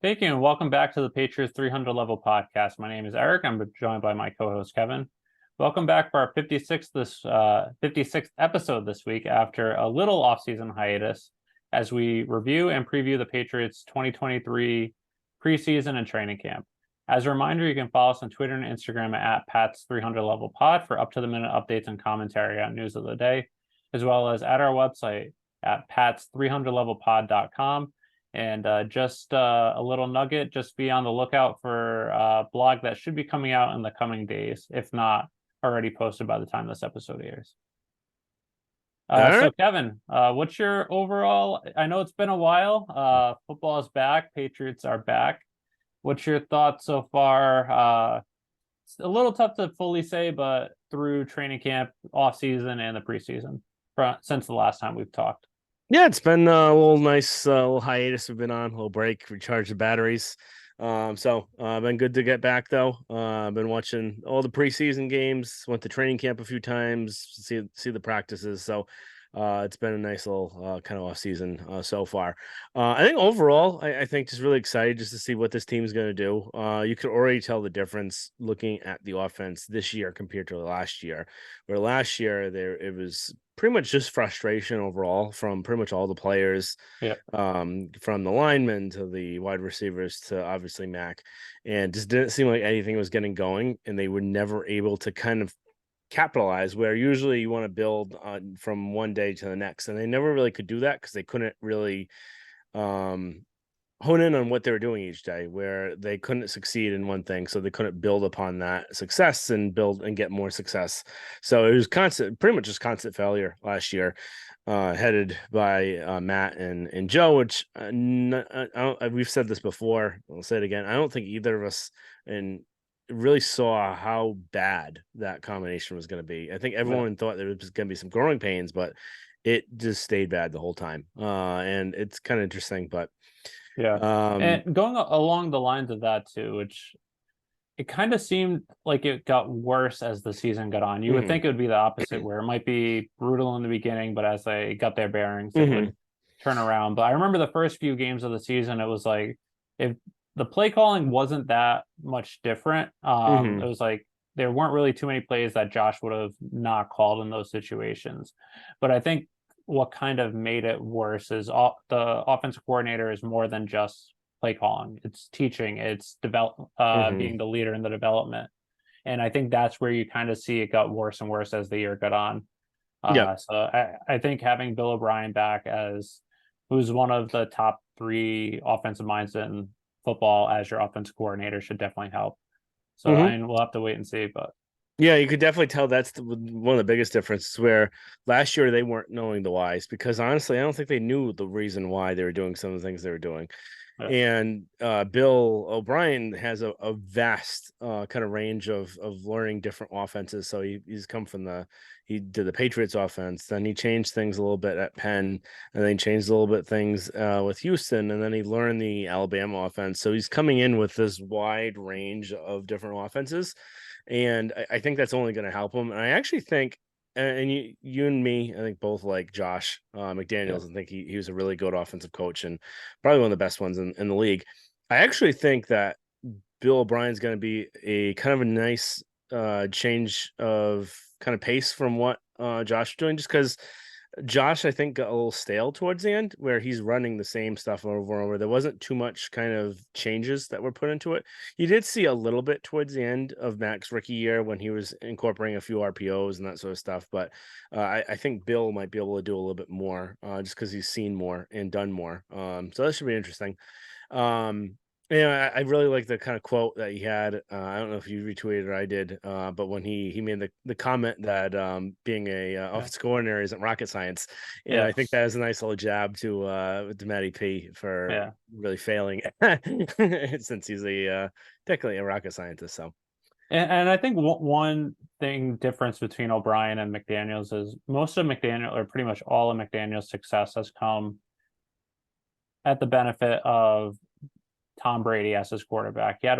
Thank you, and welcome back to the Patriots 300 Level Podcast. My name is Eric. I'm joined by my co-host Kevin. Welcome back for our 56th episode this week after a little off-season hiatus as we review and preview the Patriots 2023 preseason and training camp. As a reminder, you can follow us on Twitter and Instagram at Pat's 300 Level Pod for up-to-the-minute updates and commentary on news of the day, as well as at our website at pats300levelpod.com. And just a little nugget, just be on the lookout for a blog that should be coming out in the coming days, if not already posted by the time this episode airs. So Kevin, what's your overall, I know it's been a while, football is back, Patriots are back. What's your thoughts so far? It's a little tough to fully say, but through training camp, off season, and the preseason since the last time we've talked. Yeah, it's been a little nice little hiatus we've been on, a little break, recharge the batteries. Been good to get back though. I've been watching all the preseason games, went to training camp a few times, see the practices. So it's been a nice little kind of off season so far. I think overall, I think just really excited just to see what this team is going to do. You could already tell the difference looking at the offense this year compared to last year, where last year it was pretty much just frustration overall from pretty much all the players, from the linemen to the wide receivers to obviously Mac, and just didn't seem like anything was getting going, and they were never able to kind of capitalize where usually you want to build on from one day to the next, and they never really could do that because they couldn't really hone in on what they were doing each day, where they couldn't succeed in one thing, so they couldn't build upon that success and build and get more success. So it was pretty much just constant failure last year, headed by Matt and Joe, which we've said this before, I'll say it again, I don't think either of us really saw how bad that combination was going to be. I think everyone thought there was going to be some growing pains, but it just stayed bad the whole time. And it's kind of interesting, but and going along the lines of that too, which it kind of seemed like it got worse as the season got on. You would think it would be the opposite, where it might be brutal in the beginning, but as they got their bearings, it would turn around. But I remember the first few games of the season, it was like if the play calling wasn't that much different. It was like there weren't really too many plays that Josh would have not called in those situations. But I think what kind of made it worse is the offensive coordinator is more than just play calling. It's teaching, it's being the leader in the development. And I think that's where you kind of see it got worse and worse as the year got on. So I think having Bill O'Brien back who's one of the top 3 offensive minds in football as your offensive coordinator should definitely help. So we'll have to wait and see, but yeah, you could definitely tell that's one of the biggest differences, where last year they weren't knowing the whys, because honestly, I don't think they knew the reason why they were doing some of the things they were doing. And Bill O'Brien has a vast kind of range of learning different offenses. So he's come from he did the Patriots offense, then he changed things a little bit at Penn, and then he changed a little bit things with Houston, and then he learned the Alabama offense. So he's coming in with this wide range of different offenses, and I think that's only going to help him. And I actually think, and you and me, I think both like Josh McDaniels, and think he was a really good offensive coach and probably one of the best ones in the league. I actually think that Bill O'Brien's going to be a kind of a nice change of kind of pace from what Josh is doing, just because Josh, I think, got a little stale towards the end, where he's running the same stuff over and over. There wasn't too much kind of changes that were put into it. You did see a little bit towards the end of Mac's rookie year when he was incorporating a few RPOs and that sort of stuff. But I think Bill might be able to do a little bit more just because he's seen more and done more. So that should be interesting. I really like the kind of quote that he had. I don't know if you retweeted or I did, but when he made the comment that being a offensive coordinator isn't rocket science, I think that is a nice little jab to Matty P for really failing since he's technically a rocket scientist. So, and I think one thing difference between O'Brien and McDaniels is most of McDaniel, or pretty much all of McDaniel's success, has come at the benefit of Tom Brady as his quarterback. He had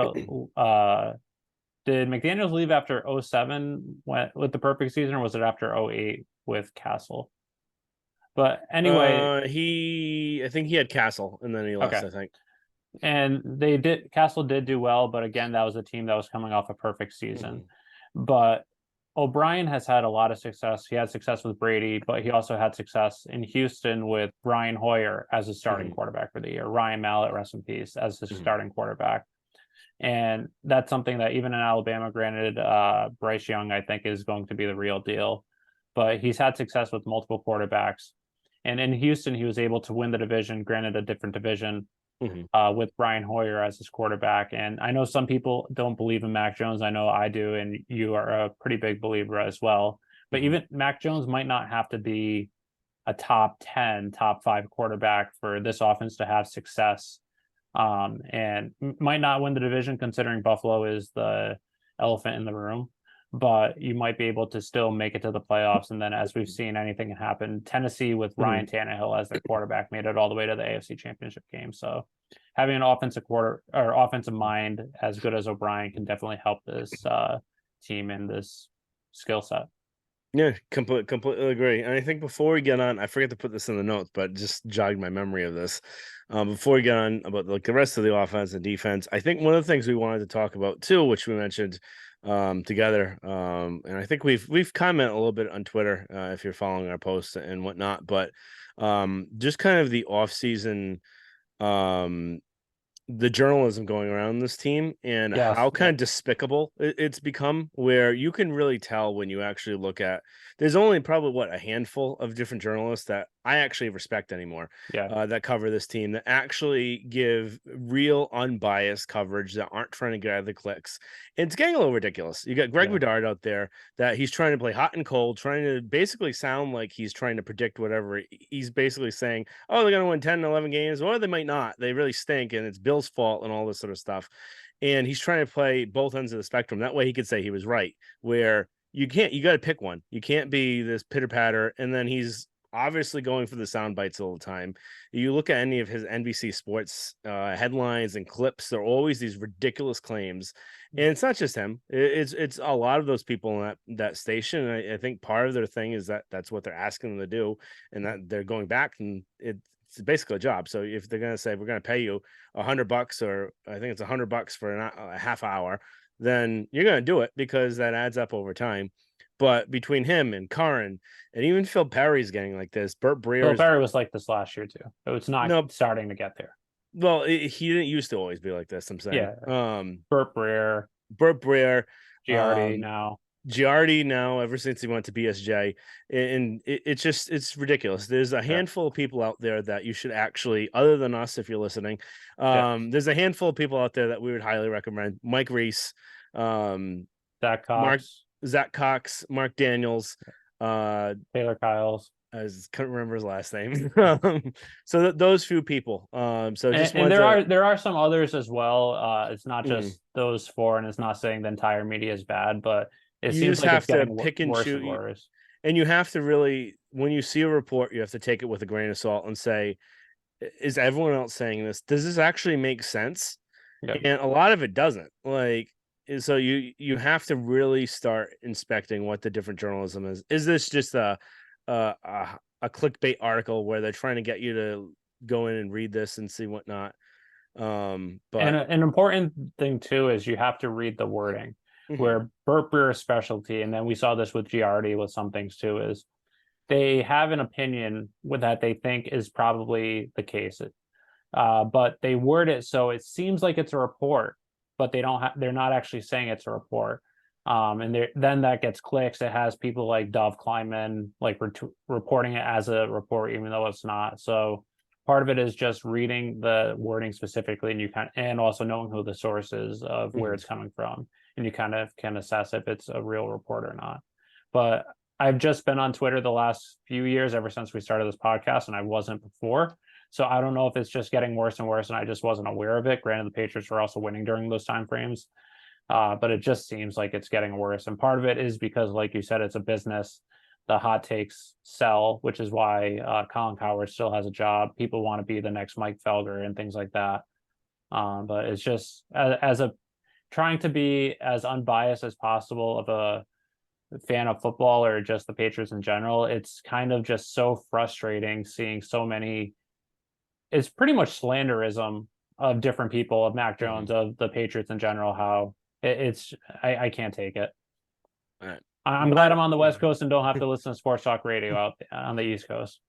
did McDaniels leave after 07 with the perfect season, or was it after 08 with Castle? But anyway, I think he had Castle and then he lost, I think. And Castle did do well, but again, that was a team that was coming off a perfect season. Mhm. But O'Brien has had a lot of success. He had success with Brady, but he also had success in Houston with Brian Hoyer as his starting Mhm. quarterback for the year. Ryan Mallett, rest in peace, as his Mhm. starting quarterback. And that's something that even in Alabama, granted, Bryce Young, I think, is going to be the real deal. But he's had success with multiple quarterbacks. And in Houston, he was able to win the division, granted a different division, Mhm. with Brian Hoyer as his quarterback. And I know some people don't believe in Mac Jones. I know I do, and you are a pretty big believer as well. But Mhm. even Mac Jones might not have to be a top 10, top five quarterback for this offense to have success. And might not win the division considering Buffalo is the elephant in the room, but you might be able to still make it to the playoffs. And then, as we've seen, anything can happen. Tennessee with Ryan Mhm. Tannehill as their quarterback made it all the way to the AFC Championship game. So, having an offensive quarter or offensive mind as good as O'Brien can definitely help this team in this skill set. Yeah, completely agree. And I think before we get on, I forget to put this in the notes, but just jogged my memory of this. Before we get on about like the rest of the offense and defense, I think one of the things we wanted to talk about too, which we mentioned together, and I think we've commented a little bit on Twitter if you're following our posts and whatnot, but just kind of the off season um the journalism going around this team and Yes. how kind Yep. of despicable it's become, where you can really tell when you actually look at, there's only probably what, a handful of different journalists that I actually respect anymore, Yeah. that cover this team, that actually give real unbiased coverage, that aren't trying to get out of the clicks. It's getting a little ridiculous. You got Greg Yeah. Bedard out there that he's trying to play hot and cold, trying to basically sound like he's trying to predict whatever. He's basically saying, oh, they're going to win 10 and 11 games, or they might not. They really stink, and it's Bill's fault and all this sort of stuff. And he's trying to play both ends of the spectrum. That way he could say he was right, where you got to pick one. You can't be this pitter patter. And then he's obviously going for the sound bites all the time. You look at any of his NBC Sports headlines and clips, they're always these ridiculous claims. And it's not just him. It's a lot of those people in that station. And I think part of their thing is that that's what they're asking them to do, and that they're going back, and it's basically a job. So if they're going to say we're going to pay you $100, or I think it's $100 for a half hour, then you're going to do it because that adds up over time. But between him and Karin, and even Phil Perry's getting like this, Burt Phil Breer's, Perry was like this last year too. It's not no, starting to get there. well, he didn't used to always be like this. I'm saying, Yeah. Burt Breer, Burt Breer, Giardi now. Giardi now, ever since he went to BSJ, and it's ridiculous. There's a Yeah. handful of people out there that you should actually, other than us, if you're listening, Yeah. there's a handful of people out there that we would highly recommend. Mike Reese, um, Zach Mark Cox, Zach Cox, Mark Daniels, uh, Taylor Kyles. I couldn't remember his last name. So those few people. So just And wanted there to. are some others as well. It's not Mhm. just those four, and it's not saying the entire media is bad, but it You seems just like it's have to getting pick and worse and choose. worse. And you have to really, when you see a report, you have to take it with a grain of salt and say, is everyone else saying this? Does this actually make sense? Yeah. And a lot of it doesn't. Like, so you have to really start inspecting what the different journalism is. Is this just a clickbait article where they're trying to get you to go in and read this and see whatnot? And But an important thing too is you have to read the wording. mhm, Where Burt Breer's specialty, and then we saw this with Giardi with some things too, is they have an opinion with that they think is probably the case. But they word it so it seems like it's a report, but they're not actually saying it's a report. And then that gets clicks. It has people like Dov Kleiman like reporting it as a report, even though it's not. So part of it is just reading the wording specifically, and also knowing who the source is of where mhm, it's coming from, and you kind of can assess if it's a real report or not. But I've just been on Twitter the last few years, ever since we started this podcast, and I wasn't before. So I don't know if it's just getting worse and worse, and I just wasn't aware of it. Granted, the Patriots were also winning during those time frames, but it just seems like it's getting worse. And part of it is because, like you said, it's a business. The hot takes sell, which is why Colin Cowherd still has a job. People want to be the next Mike Felger and things like that. But it's just as a trying to be as unbiased as possible of a fan of football or just the Patriots in general. It's kind of just so frustrating seeing so many, it's pretty much slanderism of different people, of Mac Jones, of the Patriots in general, how I can't take it. All right. I'm glad I'm on the West Coast and don't have to listen to sports talk radio out on the East Coast.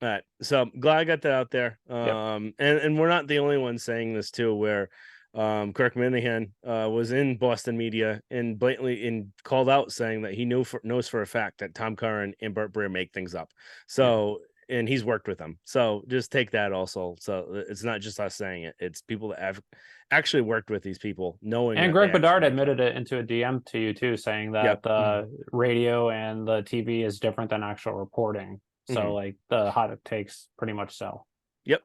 All right. So I'm glad I got that out there. Yep. And we're not the only ones saying this too, where Kirk Minahan was in Boston media and blatantly called out saying that he knows for a fact that Tom Curran and Burt Breer make things up. So and he's worked with them. So just take that also. So it's not just us saying it. It's people that have actually worked with these people, knowing And that Greg they Bedard actually make admitted it into a DM to you too, saying that Yep. the radio and the TV is different than actual reporting. So like the hot takes pretty much sell. Yep.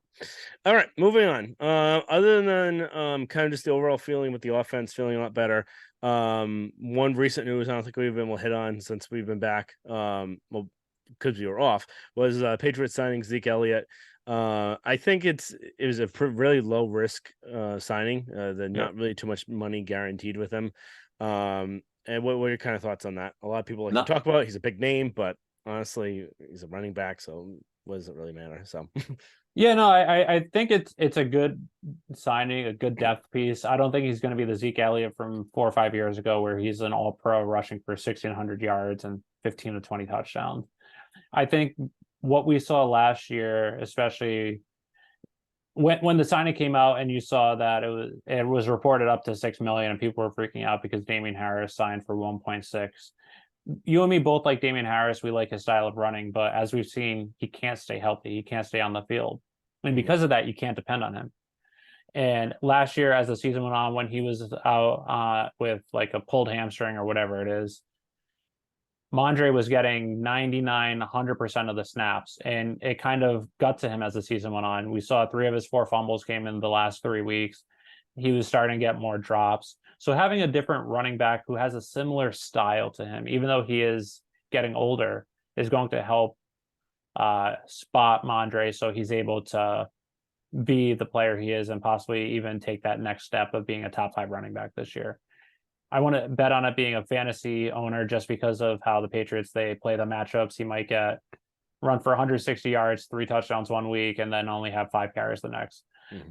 All right, moving on. Other than kind of just the overall feeling with the offense feeling a lot better. One recent news I don't think we've been able to hit on since we've been back. Well, because we were off, was Patriots signing Zeke Elliott. I think it was a really low risk signing. There's not really too much money guaranteed with him. And what are your kind of thoughts on that? A lot of people like to talk about it. He's a big name, but honestly, he's a running back, so what does it really matter? So Yeah, no, I think it's a good signing, a good depth piece. I don't think he's going to be the Zeke Elliott from 4 or 5 years ago, where he's an all-pro rushing for 1,600 yards and 15 to 20 touchdowns. I think what we saw last year, especially when the signing came out and you saw that it was reported up to 6 million and people were freaking out because Damian Harris signed for 1.6. You and me both like Damian Harris. We like his style of running, but as we've seen, he can't stay healthy. He can't stay on the field. And because of that, you can't depend on him. And last year, as the season went on, when he was out with like a pulled hamstring or whatever it is, Mondre was getting 99, 100% of the snaps. And it kind of got to him as the season went on. We saw 3 of his 4 fumbles came in the last 3 weeks. He was starting to get more drops. So having a different running back who has a similar style to him, even though he is getting older, is going to help spot Mondre so he's able to be the player he is and possibly even take that next step of being a top 5 running back this year. I want to bet on it being a fantasy owner just because of how the Patriots, they play the matchups. He might get run for 160 yards, 3 touchdowns one week, and then only have 5 carries the next.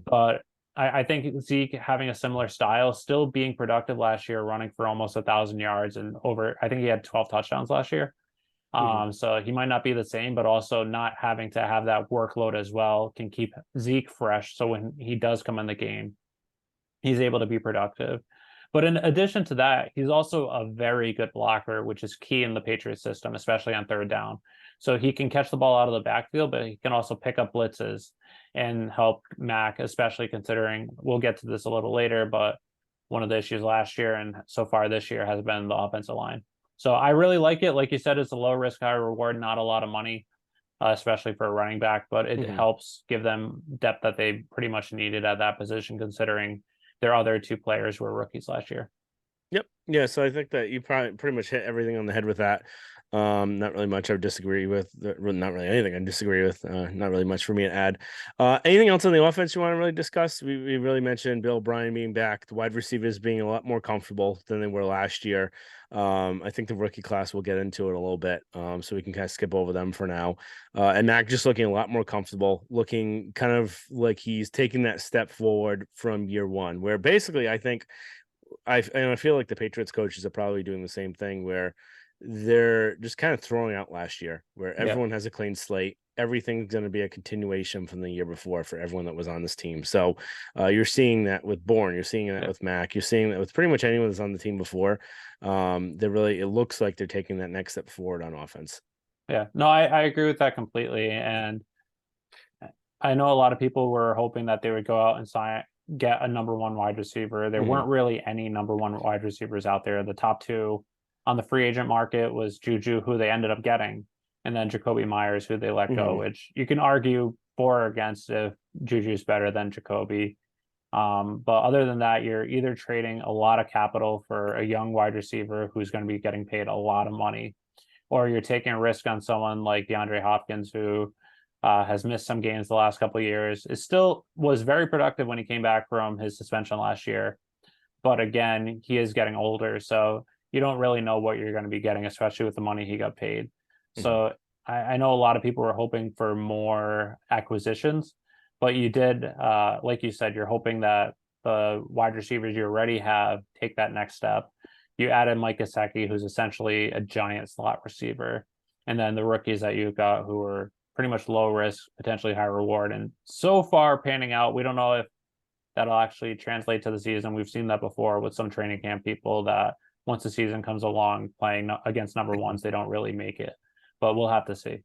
But I think Zeke having a similar style, still being productive last year, running for almost 1,000 yards and over, I think he had 12 touchdowns last year. So he might not be the same, but also not having to have that workload as well can keep Zeke fresh. So when he does come in the game, he's able to be productive. But in addition to that, he's also a very good blocker, which is key in the Patriots system, especially on 3rd down. So he can catch the ball out of the backfield, but he can also pick up blitzes and help Mac, especially considering we'll get to this a little later, but one of the issues last year and so far this year has been the offensive line. So I really like it. Like you said, it's a low risk, high reward, not a lot of money, especially for a running back, but it helps give them depth that they pretty much needed at that position, considering their other 2 players were rookies last year. Yep. Yeah. So I think that you probably pretty much hit everything on the head with that. Not really much I would disagree with. Not really anything I disagree with. Not really much for me to add. Anything else on the offense you want to really discuss? We really mentioned Bill O'Brien being back, the wide receivers being a lot more comfortable than they were last year. I think the rookie class will get into it a little bit. So we can kind of skip over them for now. And Mac just looking a lot more comfortable, looking kind of like he's taking that step forward from year one, where basically I think I feel like the Patriots coaches are probably doing the same thing where they're just kind of throwing out last year, where everyone has a clean slate. Everything's going to be a continuation from the year before for everyone that was on this team. So you're seeing that with Bourne, you're seeing that with Mac, you're seeing that with pretty much anyone that's on the team before. It looks like they're taking that next step forward on offense. Yeah, no, I agree with that completely. And I know a lot of people were hoping that they would go out and get a number 1 wide receiver. There weren't really any number 1 wide receivers out there. The top 2 on the free agent market was Juju, who they ended up getting, and then Jacoby Myers, who they let go, which you can argue for or against if Juju's better than Jacoby. But other than that, you're either trading a lot of capital for a young wide receiver who's going to be getting paid a lot of money, or you're taking a risk on someone like DeAndre Hopkins, who has missed some games the last couple of years. It still was very productive when he came back from his suspension last year. But again, he is getting older, so you don't really know what you're going to be getting, especially with the money he got paid. So I know a lot of people were hoping for more acquisitions, but you did, like you said, you're hoping that the wide receivers you already have take that next step. You added Mike Gesicki, who's essentially a giant slot receiver, and then the rookies that you've got who are pretty much low risk, potentially high reward, and so far panning out. We don't know if that'll actually translate to the season. We've seen that before with some training camp people that once the season comes along, playing against number ones, they don't really make it. But we'll have to see.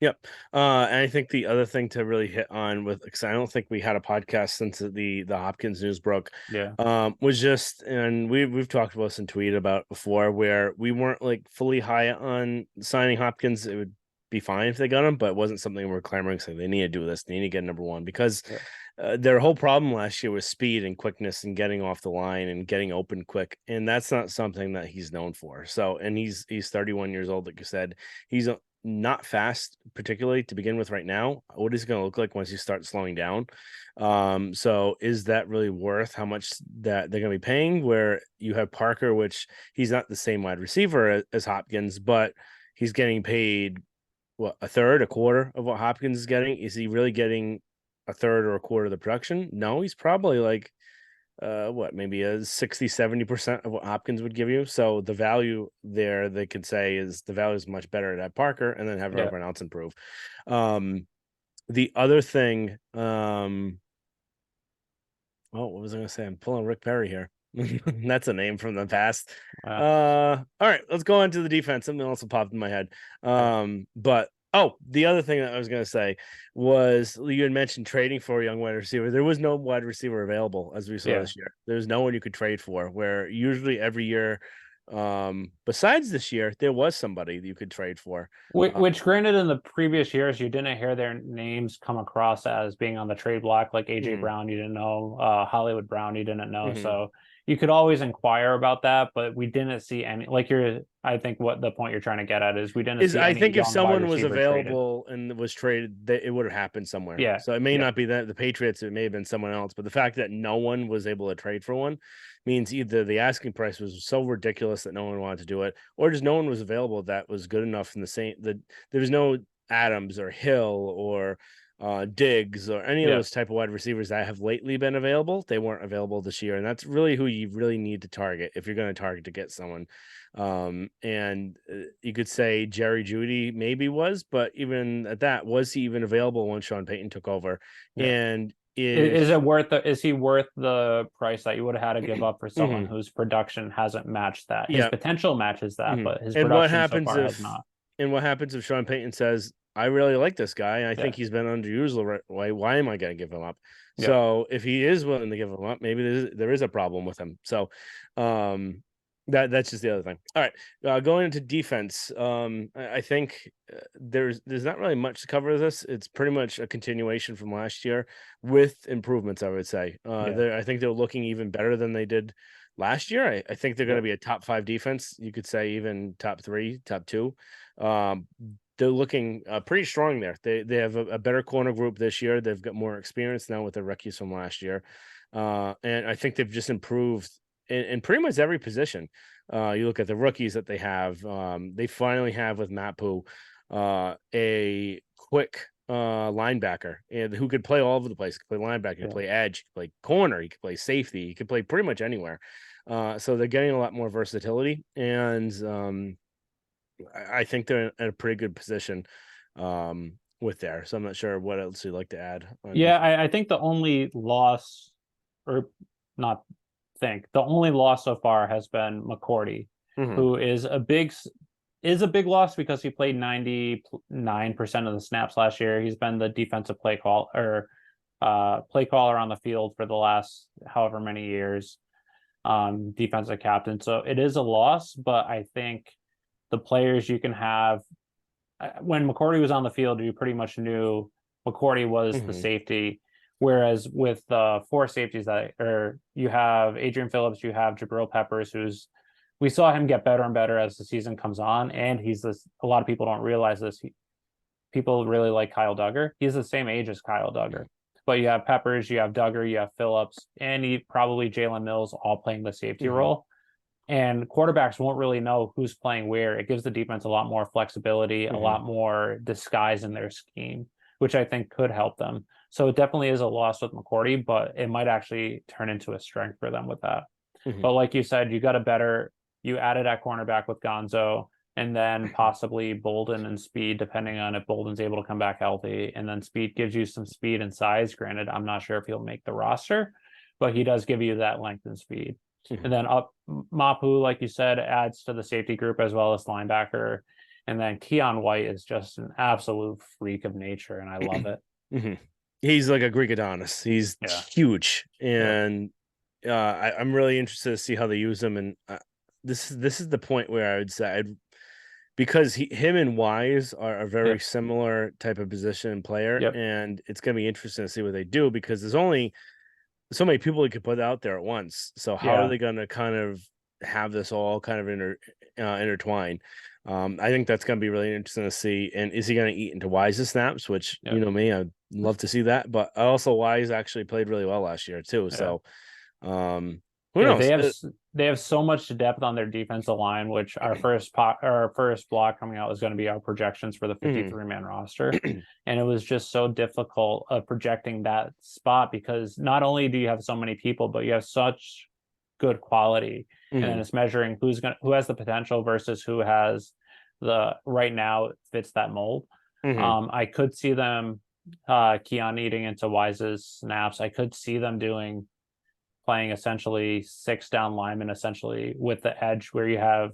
Yep. And I think the other thing to really hit on with, because I don't think we had a podcast since the Hopkins news broke, Yeah. was just, and we've talked about this and tweeted about before, where we weren't like fully high on signing Hopkins. It would be fine if they got him, but it wasn't something we're clamoring saying they need to do this, they need to get number one, because Yeah. their whole problem last year was speed and quickness and getting off the line and getting open quick, and that's not something that he's known for. So, and he's 31 years old, like you said. He's not fast, particularly to begin with right now. What is he going to look like once you start slowing down? So is that really worth how much that they're going to be paying? Where you have Parker, which he's not the same wide receiver as Hopkins, but he's getting paid what, a third, a quarter of what Hopkins is getting? Is he really getting a third or a quarter of the production? No, he's probably like maybe a 60-70% of what Hopkins would give you. So the value there, they could say, is the value is much better at Parker, and then have Yeah. everyone else improve. The other thing, what was I gonna say? I'm pulling Rick Perry here. That's a name from the past. All right, let's go on to the defense. Something else popped in my head. But the other thing that I was gonna say was, you had mentioned trading for a young wide receiver. There was no wide receiver available, as we saw Yeah. this year. There's no one you could trade for, where usually every year, besides this year, there was somebody that you could trade for. Which, granted, in the previous years, you didn't hear their names come across as being on the trade block, like AJ Mhm, Brown, you didn't know, Hollywood Brown, you didn't know. mhm. So you could always inquire about that, but we didn't see any. Like I think what the point you're trying to get at is we didn't Is see I any think if young wide someone was receiver traded. available and was traded, that it would have happened somewhere. Yeah, So it may yeah, not be that the Patriots, it may have been someone else, but the fact that no one was able to trade for one means either the asking price was so ridiculous that no one wanted to do it, or just no one was available that was good enough in the same that there was no Adams or Hill or Diggs or any of yeah, those type of wide receivers that have lately been available. They weren't available this year, and that's really who you really need to target if you're going to target to get someone. And you could say Jerry Jeudy maybe was, but even at that, was he even available when Sean Payton took over? yeah. And Is if it worth is he worth the price that you would have had to give up for someone Mhm, whose production hasn't matched that? His yeah, potential matches that, mhm. but his And what production so happens far has if not. and what happens if Sean Payton says, I really like this guy, and I think Yeah, he's been underused. Why am I going to give him up? yeah, So if he is willing to give him up, maybe there is a problem with him. So um, that's just the other thing. All right, going into defense, I think there's not really much to cover this. It's pretty much a continuation from last year with improvements, I would say. yeah, I think they're looking even better than they did last year. I think they're going yeah, to be a top 5 defense. You could say even top 3, top 2. Um, they're looking pretty strong there. They have a better corner group this year. They've got more experience now with the rookies from last year, and I think they've just improved in pretty much every position. You look at the rookies that they have. They finally have with Mapu a quick linebacker and who could play all over the place. He could play linebacker, he could yeah. play edge, he could play corner, he could play safety, he could play pretty much anywhere. So they're getting a lot more versatility, and I think they're in a pretty good position with there. So I'm not sure what else you'd like to add on Yeah, defense. I think the only loss, or not think, the only loss so far has been McCourty, Hmm. who is a big loss because he played 99% of the snaps last year. He's been the defensive play caller on the field for the last however many years, defensive captain. So it is a loss, but I think the players you can have when McCourty was on the field, you pretty much knew McCourty was the Hmm. safety. Whereas with the four safeties you have Adrian Phillips, you have Jabril Peppers, we saw him get better and better as the season comes on, and he's this. A lot of people don't realize this. People really like Kyle Duggar. He's the same age as Kyle Duggar, but you have Peppers, you have Duggar, you have Phillips, and probably Jalen Mills all playing the safety Hmm. role, and quarterbacks won't really know who's playing where. It gives the defense a lot more flexibility, a Hmm. lot more disguise in their scheme, which I think could help them. So it definitely is a loss with McCourty, but it might actually turn into a strength for them with that. But like you said, you added at cornerback with Gonzo, and then possibly Bolden and speed, depending on if Bolden's able to come back healthy. And then speed gives you some speed and size. Granted, I'm not sure if he'll make the roster, but he does give you that length and speed. And then up Mapu, like you said, adds to the safety group as well as linebacker. And then Keon White is just an absolute freak of nature, and I love it. He's like a Greek Adonis. He's huge, and I'm really interested to see how they use him. And this is the point where I would say because him and Wise are a very similar type of position and player, and it's gonna be interesting to see what they do because there's only so many people you could put out there at once. So how are they gonna kind of have this all kind of intertwine? I think that's going to be really interesting to see. And is he going to eat into Wise's snaps? Which you know me, I'd love to see that. But also, Wise actually played really well last year too. So, who knows? They have so much depth on their defensive line. Which our first block coming out is going to be our projections for the 53-man roster, and it was just so difficult projecting that spot because not only do you have so many people, but you have such good quality. And then it's measuring who has the potential versus who has the right now fits that mold. I could see them Keon eating into Wise's snaps. I could see them playing essentially 6 down linemen essentially with the edge where you have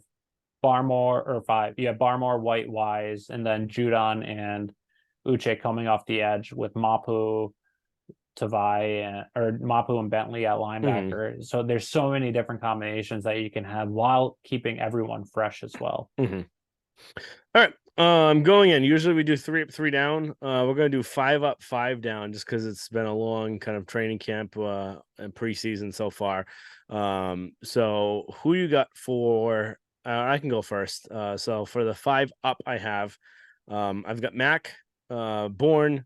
Barmore or 5. You have Barmore, White, Wise, and then Judon and Uche coming off the edge with Mapu, Tavai, or Mapu and Bentley at linebacker. So there's so many different combinations that you can have while keeping everyone fresh as well. All right. Going in. Usually we do 3 up, 3 down. We're gonna do 5 up, 5 down, just because it's been a long kind of training camp and preseason so far. So who you got for? I can go first. So for the 5 up, I've got Mac, Bourne,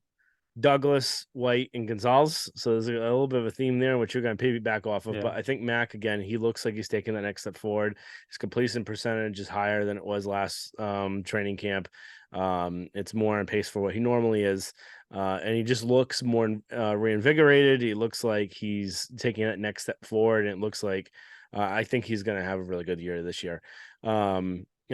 Douglas, White, and Gonzalez. So there's a little bit of a theme there, which you're going to piggyback off of. But I think Mac, again, he looks like he's taking that next step forward. His completion percentage is higher than it was last training camp. It's more on pace for what he normally is. And he just looks more reinvigorated. He looks like he's taking that next step forward. And it looks like I think he's going to have a really good year this year.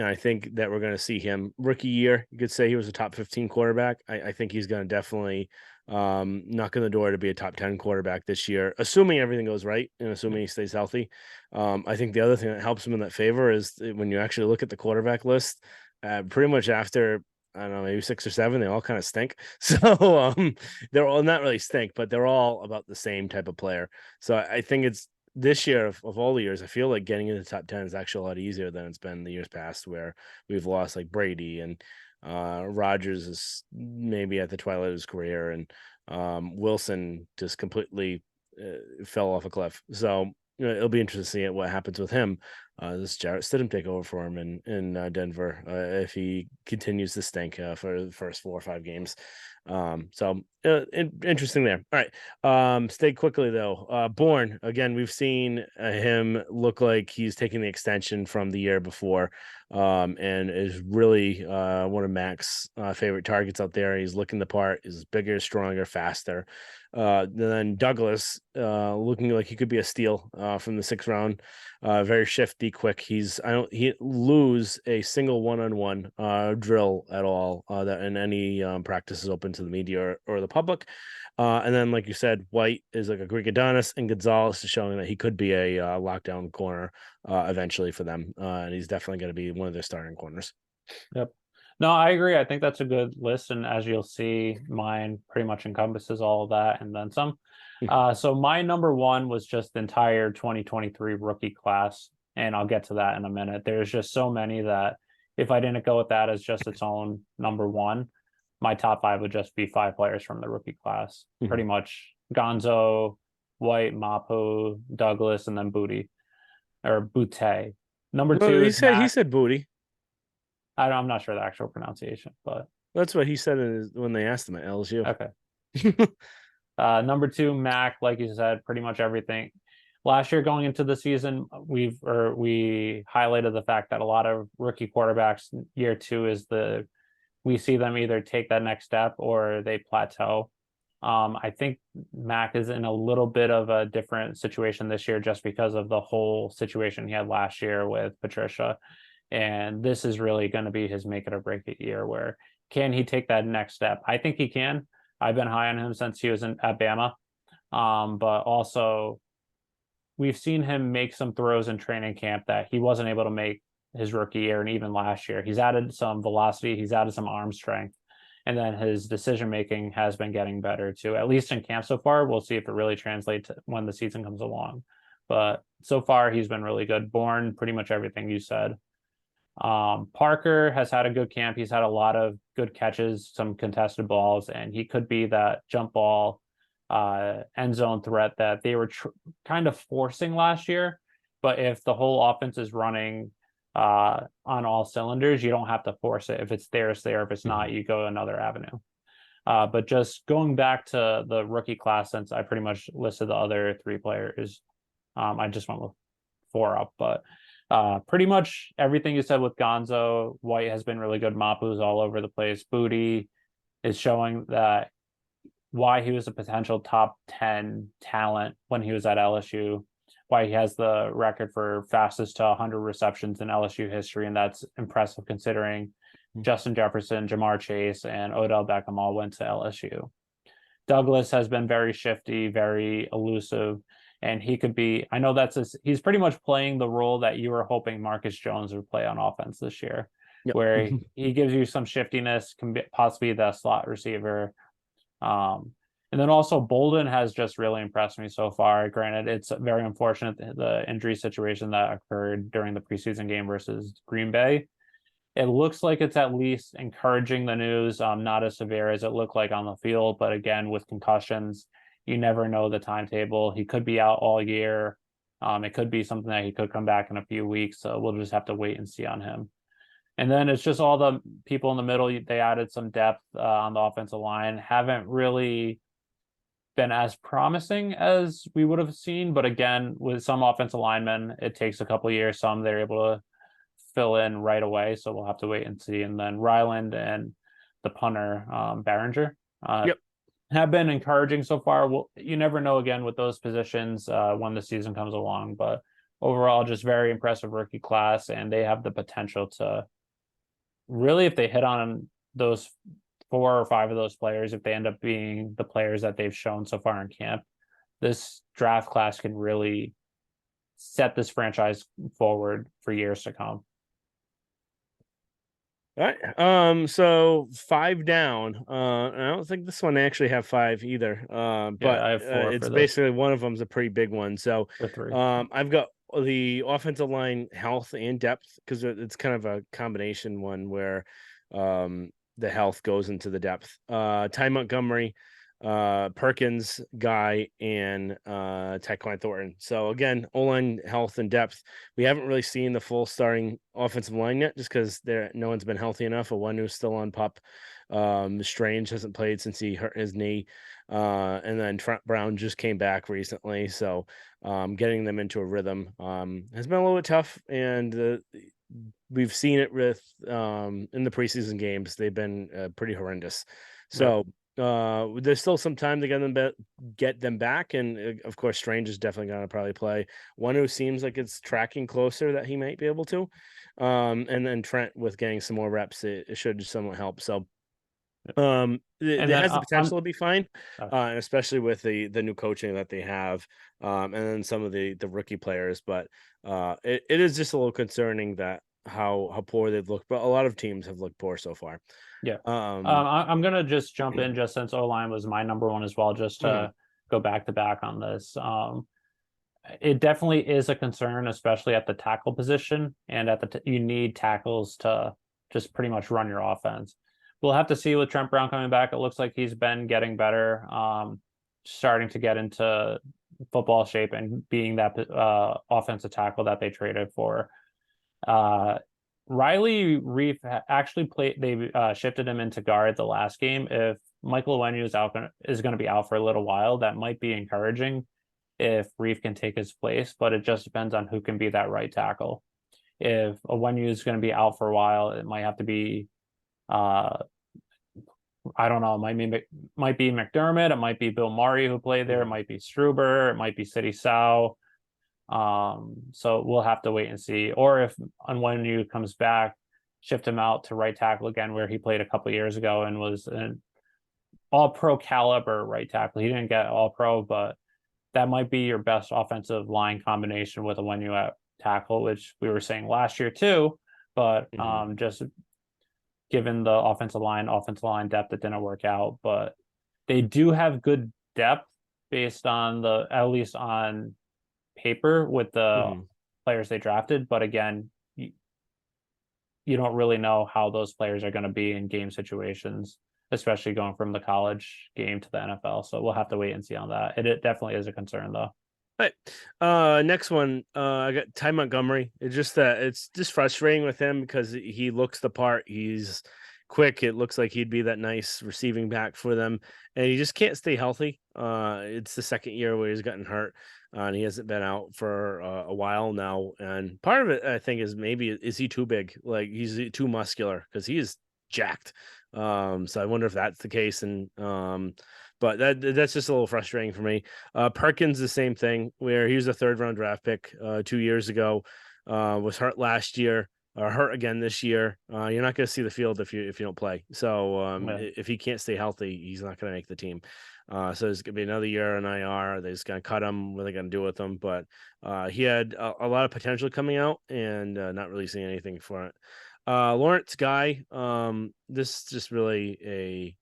I think that we're going to see him rookie year. You could say he was a top 15 quarterback. I think he's going to definitely knock on the door to be a top 10 quarterback this year, assuming everything goes right and assuming he stays healthy. I think the other thing that helps him in that favor is when you actually look at the quarterback list, pretty much after, I don't know, maybe 6 or 7, they all kind of stink. So they're all not really stink, but they're all about the same type of player. So I think it's this year of all the years, I feel like getting into the top 10 is actually a lot easier than it's been the years past where we've lost like Brady and Rodgers is maybe at the twilight of his career and Wilson just completely fell off a cliff. So it'll be interesting to see what happens with him. This Jarrett Stidham take over for him in Denver if he continues to stink for the first 4 or 5 games. So interesting there. All right. Stay quickly though. Bourne, again, we've seen him look like he's taking the extension from the year before and is really one of Mac's favorite targets out there. He's looking the part, is bigger, stronger, faster. Then Douglas looking like he could be a steal from the 6th round. Very shifty, quick. He lose a single one-on-one drill at all that in any practices open to the media or the public. And then, like you said, White is like a Greek Adonis, and Gonzalez is showing that he could be a lockdown corner eventually for them. And he's definitely going to be one of their starting corners. Yep. No, I agree. I think that's a good list. And as you'll see, mine pretty much encompasses all of that and then some. So my number 1 was just the entire 2023 rookie class. And I'll get to that in a minute. There's just so many that if I didn't go with that as just its own number 1, my top 5 would just be 5 players from the rookie class. Pretty much Gonzo, White, Mapu, Douglas, and then Booty or Butte. Number 2 he is said Booty. I'm not sure the actual pronunciation, but that's what he said when they asked him at LSU. Okay. Number 2, Mac, like you said, pretty much everything. Last year going into the season, we highlighted the fact that a lot of rookie quarterbacks year 2 is we see them either take that next step or they plateau. I think Mac is in a little bit of a different situation this year just because of the whole situation he had last year with Patricia. And this is really going to be his make it or break it year where can he take that next step? I think he can. I've been high on him since he was at Bama. But also we've seen him make some throws in training camp that he wasn't able to make his rookie year and even last year. He's added some velocity, he's added some arm strength, and then his decision making has been getting better too. At least in camp so far. We'll see if it really translates when the season comes along. But so far, he's been really good. Born pretty much everything you said. Parker has had a good camp. He's had a lot of good catches, some contested balls, and he could be that jump ball end zone threat that they were kind of forcing last year. But if the whole offense is running on all cylinders, you don't have to force it. If it's there, it's there. If it's not, you go another avenue. But just going back to the rookie class, since I pretty much listed the other three players, I just went with four up, but pretty much everything you said with Gonzo. White has been really good. Mapu's all over the place. Booty is showing that why he was a potential top 10 talent when he was at LSU, why he has the record for fastest to 100 receptions in LSU history. And that's impressive considering Justin Jefferson, Jamar Chase, and Odell Beckham all went to LSU. Douglas has been very shifty, very elusive, and he could be. I know he's pretty much playing the role that you were hoping Marcus Jones would play on offense this year, Yep. where he gives you some shiftiness, can be possibly the slot receiver. And then also Bolden has just really impressed me so far. Granted, it's very unfortunate the injury situation that occurred during the preseason game versus Green Bay. It looks like it's at least encouraging the news, not as severe as it looked like on the field. But again, with concussions, you never know the timetable. He could be out all year. It could be something that he could come back in a few weeks. So we'll just have to wait and see on him. And then it's just all the people in the middle. They added some depth on the offensive line. Haven't really been as promising as we would have seen. But again, with some offensive linemen, it takes a couple of years. Some they're able to fill in right away. So we'll have to wait and see. And then Ryland and the punter, Barringer, Yep. have been encouraging so far. You never know again with those positions when the season comes along. But overall, just very impressive rookie class. And they have the potential to really, if they hit on those 4 or 5 of those players, if they end up being the players that they've shown so far in camp, this draft class can really set this franchise forward for years to come. All right. So 5 down. I don't think this one actually have 5 either. But I have 4 it's for this. basically one of them's a pretty big one. So For 3. I've got the offensive line health and depth because it's kind of a combination one where the health goes into the depth. Ty Montgomery, Perkins, Guy, and Tyquan Thornton. So again, O-line health and depth. We haven't really seen the full starting offensive line yet, just because no one's been healthy enough. One who's still on PUP. Strange hasn't played since he hurt his knee. And then Trent Brown just came back recently. So getting them into a rhythm has been a little bit tough. And we've seen it with in the preseason games. They've been pretty horrendous. So there's still some time to get them back. And of course, Strange is definitely going to probably play. One who seems like it's tracking closer that he might be able to. And then Trent with getting some more reps, it should somewhat help. So it has the potential to be fine, and especially with the new coaching that they have, and then some of the rookie players. But it is just a little concerning that how poor they've looked. But a lot of teams have looked poor so far. Yeah. I'm gonna just jump in just since O-line was my number one as well, just to go back to back on this. It definitely is a concern, especially at the tackle position, and at you need tackles to just pretty much run your offense. We'll have to see with Trent Brown coming back. It looks like he's been getting better, starting to get into football shape and being that offensive tackle that they traded for. Riley Reef actually played. They shifted him into guard the last game. If Michael Onwenu is going to be out for a little while, that might be encouraging if Reef can take his place. But it just depends on who can be that right tackle. If Onwenu is going to be out for a while, it might have to be I don't know. It might be McDermott. It might be Bill Murray who played there. It Mhm. might be Struber. It might be City Sow. So we'll have to wait and see. Or if Onwenu comes back, shift him out to right tackle again, where he played a couple years ago and was an all pro caliber right tackle. He didn't get all pro, but that might be your best offensive line combination with Onwenu at tackle, which we were saying last year too. But Mhm. just given the offensive line depth, it didn't work out. But they do have good depth based on the at least on paper with the Mhm. players they drafted. But again, you don't really know how those players are going to be in game situations, especially going from the college game to the NFL. So we'll have to wait and see on that. It definitely is a concern though. Right. Next one, I got Ty Montgomery. It's just that it's just frustrating with him because he looks the part. He's quick. It looks like he'd be that nice receiving back for them, and he just can't stay healthy. It's the second year where he's gotten hurt, and he hasn't been out for a while now. And part of it, I think, is maybe is he too big? Like he's too muscular because he is jacked. So I wonder if that's the case. And but that's just a little frustrating for me. Perkins, the same thing, where he was a third round draft pick 2 years ago, was hurt last year, or hurt again this year. You're not going to see the field if you don't play. So Yeah. if he can't stay healthy, he's not going to make the team. So there's going to be another year in IR. They're just going to cut him. What are they going to do with him? But he had a lot of potential coming out, and not really seeing anything for it. Lawrence Guy, this is just really a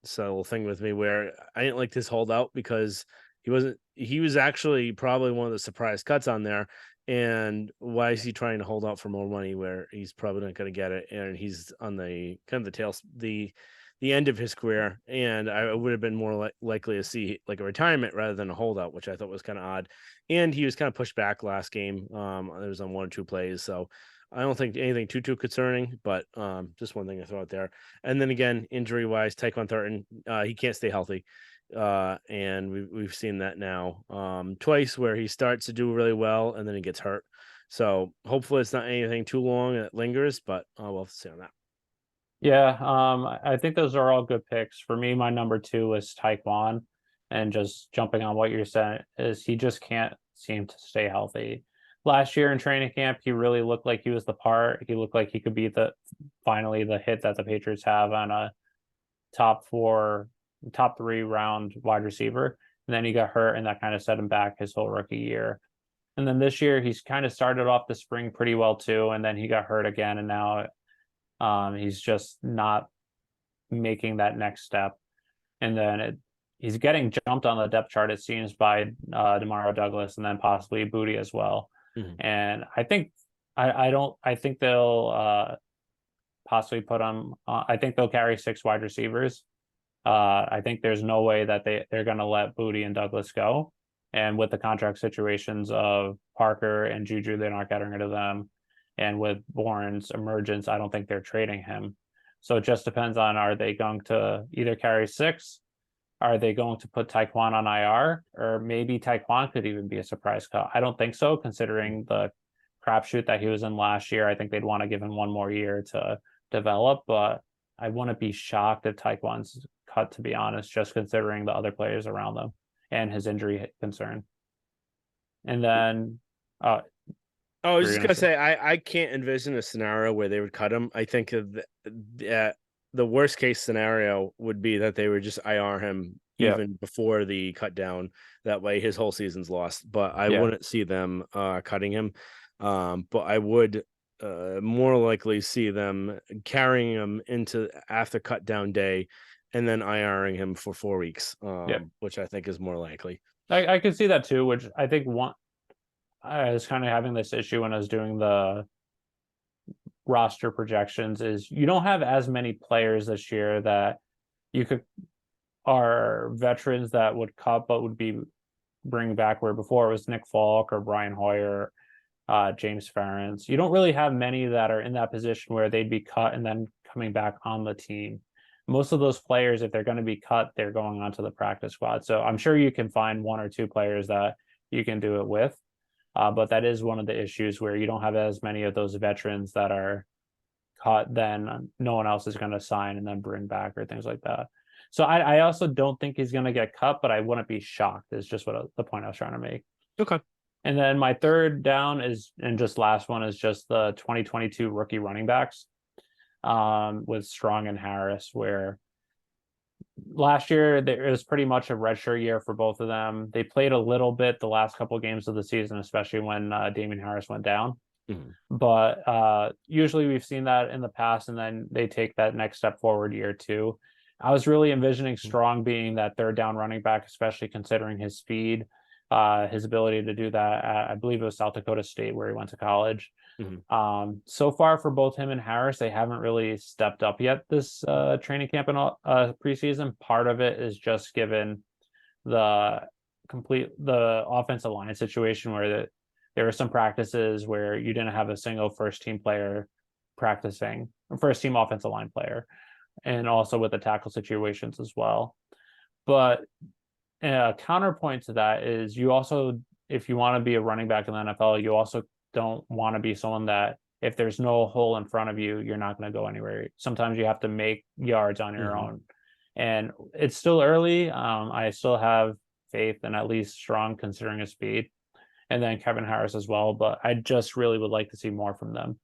subtle thing with me where I didn't like this holdout because he was actually probably one of the surprise cuts on there. And why is he trying to hold out for more money where he's probably not going to get it? And he's on the kind of the end of his career. And I would have been more likely to see like a retirement rather than a holdout, which I thought was kind of odd. And he was kind of pushed back last game. It was on 1 or 2 plays. So I don't think anything too concerning, but just one thing to throw out there. And then again, injury wise, Tyquan Thornton, he can't stay healthy. And we've seen that now twice where he starts to do really well and then he gets hurt. So hopefully it's not anything too long and it lingers, but we'll have to see on that. Yeah, I think those are all good picks. For me, my number two is Taekwon, and just jumping on what you're saying is he just can't seem to stay healthy. Last year in training camp, he really looked like he was the part. He looked like he could be the finally the hit that the Patriots have on a top four, top three round wide receiver. And then he got hurt, and that kind of set him back his whole rookie year. And then this year, he's kind of started off the spring pretty well too, and then he got hurt again, and now he's just not making that next step. And then he's getting jumped on the depth chart, it seems, by Demario Douglas and then possibly Booty as well. Mhm. And I think they'll possibly put him. I think they'll carry six wide receivers. I think there's no way that they're going to let Booty and Douglas go. And with the contract situations of Parker and Juju, they're not getting rid of them. And with Bourne's emergence, I don't think they're trading him. So it just depends on, are they going to either carry six? Are they going to put Taekwon on IR? Or maybe Taekwon could even be a surprise cut. I don't think so, considering the crapshoot that he was in last year. I think they'd want to give him one more year to develop, but I wouldn't be shocked if Taekwon's cut, to be honest, just considering the other players around them and his injury concern. And then, uh, Oh, I was we're just gonna gonna say, say I can't envision a scenario where they would cut him. I think the worst case scenario would be that they would just IR him yeah, even before the cut down. That way his whole season's lost. But I yeah, wouldn't see them cutting him. But I would more likely see them carrying him into after cut down day and then IRing him for 4 weeks, yeah. which I think is more likely. I could see that too, which I think I was kind of having this issue when I was doing the roster projections is you don't have as many players this year that you could are veterans that would cut but would be bring back, where before it was Nick Falk or Brian Hoyer, James Ferentz. You don't really have many that are in that position where they'd be cut and then coming back on the team. Most of those players, if they're going to be cut, they're going onto the practice squad. So I'm sure you can find one or two players that you can do it with. But that is one of the issues where you don't have as many of those veterans that are cut, then no one else is going to sign and then bring back or things like that. So I also don't think he's going to get cut, but I wouldn't be shocked. Is just the point I was trying to make. Okay. And then my third down is, and just last one is just the 2022 rookie running backs, with Strong and Harris, where last year there was pretty much a redshirt year for both of them. They played a little bit the last couple of games of the season, especially when Damian Harris went down. Mm-hmm. But usually we've seen that in the past, and then they take that next step forward year two. I was really envisioning Strong being that third down running back, especially considering his speed, his ability to do that at, I believe it was South Dakota State where he went to college. Mm-hmm. So far for both him and Harris, they haven't really stepped up yet this training camp and preseason. Part of it is just given the the offensive line situation where there were some practices where you didn't have a single first team player practicing, first team offensive line player, and also with the tackle situations as well. But a counterpoint to that is you also, if you want to be a running back in the NFL, you also don't want to be someone that if there's no hole in front of you, you're not going to go anywhere. Sometimes you have to make yards on your own. And it's still early. I still have faith in at least Strong considering his speed, and then Kevin Harris as well. But I just really would like to see more from them.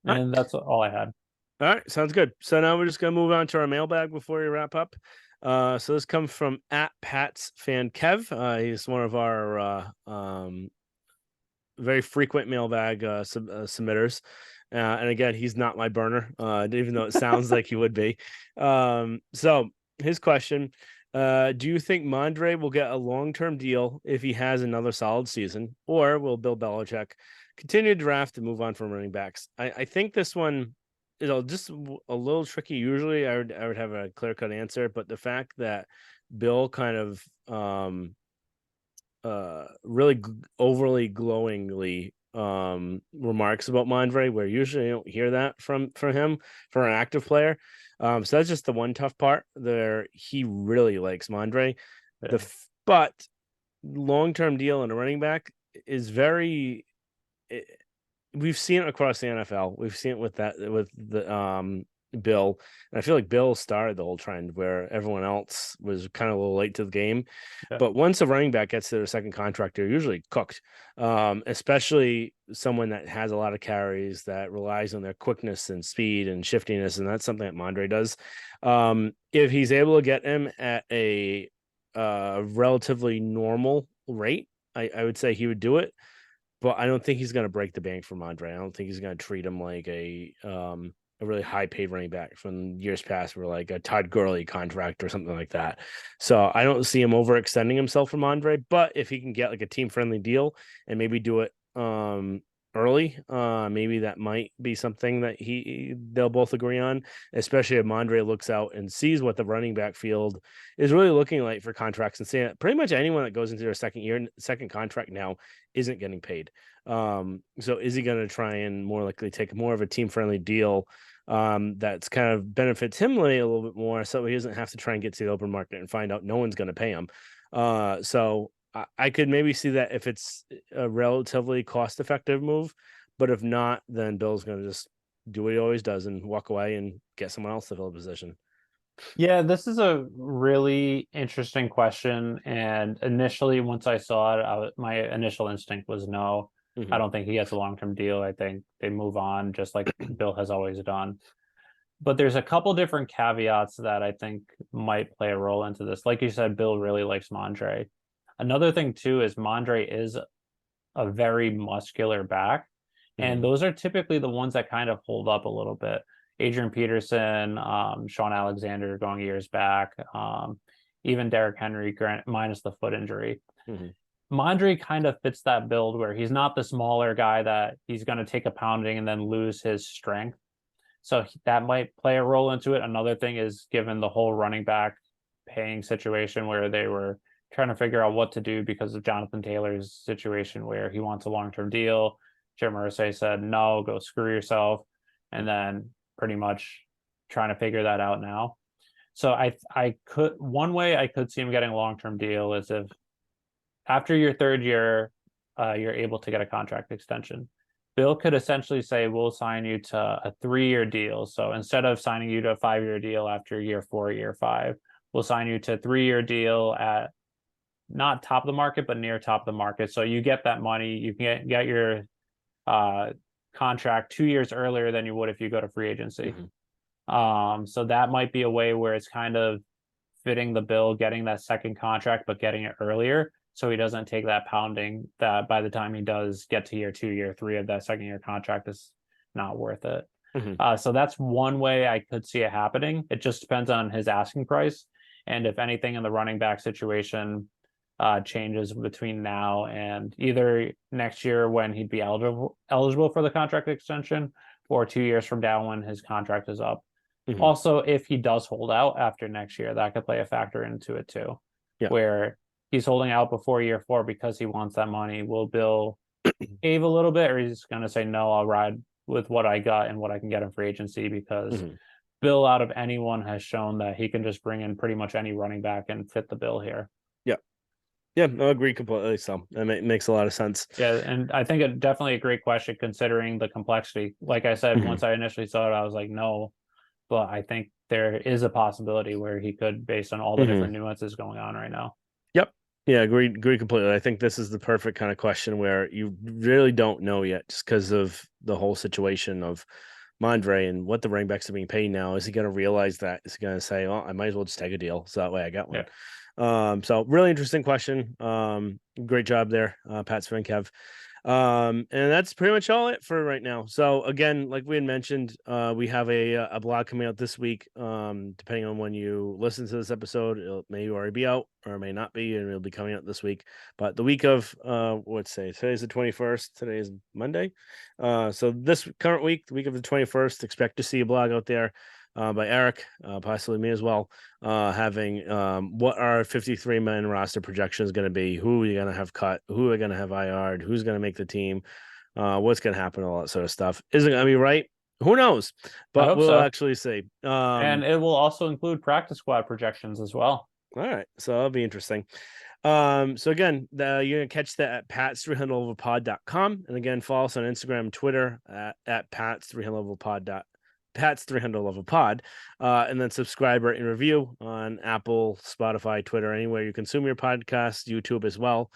And that's all I had. All right, sounds good. So now we're just gonna move on to our mailbag before we wrap up. So this comes from at Pat's fan Kev. He's one of our very frequent mailbag submitters. And again, he's not my burner, even though it sounds like he would be. So his question: do you think Mondre will get a long-term deal if he has another solid season, or will Bill Belichick continue to draft and move on from running backs? I think this one is just a little tricky. Usually, I would have a clear-cut answer, but the fact that Bill kind of really overly glowingly remarks about Mondre, where usually you don't hear that from him for an active player. So that's just the one tough part there. He really likes Mondre. Yeah. But long-term deal in a running back is very we've seen it across the NFL. We've seen it with the Bill, and I feel like Bill started the whole trend where everyone else was kind of a little late to the game. Yeah. But once a running back gets to their second contract, they're usually cooked. Especially someone that has a lot of carries, that relies on their quickness and speed and shiftiness, and that's something that Mondre does. If he's able to get him at a relatively normal rate, I would say he would do it. But I don't think he's going to break the bank for Mondre. I don't think he's going to treat him like a really high paid running back from years past, where like a Todd Gurley contract or something like that. So I don't see him overextending himself for Mondre. But if he can get like a team friendly deal and maybe do it early, maybe that might be something that they'll both agree on, especially if Mondre looks out and sees what the running back field is really looking like for contracts, and saying pretty much anyone that goes into their second contract now isn't getting paid. So is he going to try and more likely take more of a team friendly deal that's kind of benefits him a little bit more, so he doesn't have to try and get to the open market and find out no one's going to pay him? So I could maybe see that if it's a relatively cost-effective move, but if not, then Bill's going to just do what he always does and walk away and get someone else to fill the position. Yeah, this is a really interesting question. And initially, once I saw it, my initial instinct was no. I don't think he gets a long-term deal. I think they move on just like Bill has always done. But there's a couple different caveats that I think might play a role into this. Like you said, Bill really likes Mondre. Another thing too is Mondre is a very muscular back, and those are typically the ones that kind of hold up a little bit. Adrian Peterson, Sean Alexander going years back, even Derrick Henry, minus the foot injury. Mondre kind of fits that build where he's not the smaller guy that he's going to take a pounding and then lose his strength. So that might play a role into it. Another thing is given the whole running back paying situation where they were trying to figure out what to do because of Jonathan Taylor's situation where he wants a long-term deal. Jim Irsay said, no, go screw yourself. And then pretty much trying to figure that out now. So I could, one way I could see him getting a long-term deal is if after your third year, you're able to get a contract extension. Bill could essentially say, we'll sign you to a 3-year deal. So instead of signing you to a 5-year deal after year 4, year 5, we'll sign you to a 3-year deal at not top of the market, but near top of the market. So you get that money, you can get your contract 2 years earlier than you would if you go to free agency. So that might be a way where it's kind of fitting the bill, getting that second contract, but getting it earlier. So he doesn't take that pounding that by the time he does get to year 2, year 3 of that second year contract is not worth it. So that's one way I could see it happening. It just depends on his asking price. And if anything in the running back situation changes between now and either next year when he'd be eligible for the contract extension, or 2 years from now when his contract is up. Also, if he does hold out after next year, that could play a factor into it too. Yeah. Where he's holding out before year 4 because he wants that money. Will Bill cave a little bit, or he's going to say, no, I'll ride with what I got and what I can get in free agency? Because Bill, out of anyone, has shown that he can just bring in pretty much any running back and fit the bill here. Yeah, I agree completely. So that makes a lot of sense. Yeah, and I think it's definitely a great question considering the complexity. Like I said, once I initially saw it, I was like, no, but I think there is a possibility where he could, based on all the different nuances going on right now. Yep. Yeah, agree completely. I think this is the perfect kind of question where you really don't know yet, just because of the whole situation of Mondre and what the running backs are being paid now. Is he going to realize that? Is he going to say, "Well, I might as well just take a deal, so that way I got one"? So really interesting question. Great job there, Pat's fan Kev. And that's pretty much all it for right now. So again, like we had mentioned, we have a blog coming out this week. Depending on when you listen to this episode, it may already be out or it may not be, and it'll be coming out this week. But the week of today's the 21st. Today is Monday. So this current week, the week of the 21st, expect to see a blog out there by Eric, possibly me as well, having what our 53-man roster projection is going to be, who are you going to have cut, who are going to have IR'd, who's going to make the team, what's going to happen, all that sort of stuff. Is it going to be right? Who knows? But we'll actually see. And it will also include practice squad projections as well. All right, so that'll be interesting. So again, you're gonna catch that at pats300levelpod.com, and again, follow us on Instagram and Twitter at pats300levelpod. Pat's 300 level pod, and then subscribe, rate, and review on Apple, Spotify, Twitter, anywhere you consume your podcast, YouTube as well.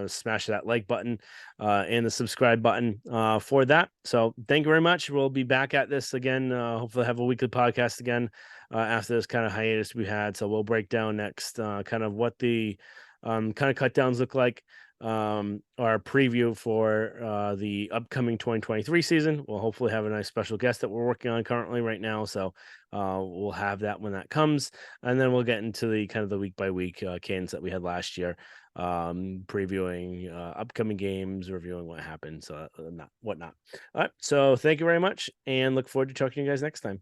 Smash that like button and the subscribe button for that. So thank you very much. We'll be back at this again. Hopefully have a weekly podcast again after this kind of hiatus we had. So we'll break down next kind of what the kind of cut downs look like, our preview for the upcoming 2023 season. We'll hopefully have a nice special guest that we're working on currently right now. So we'll have that when that comes, and then we'll get into the kind of the week by week cadence that we had last year, previewing upcoming games, reviewing what happened, so whatnot. All right, so thank you very much, and look forward to talking to you guys next time.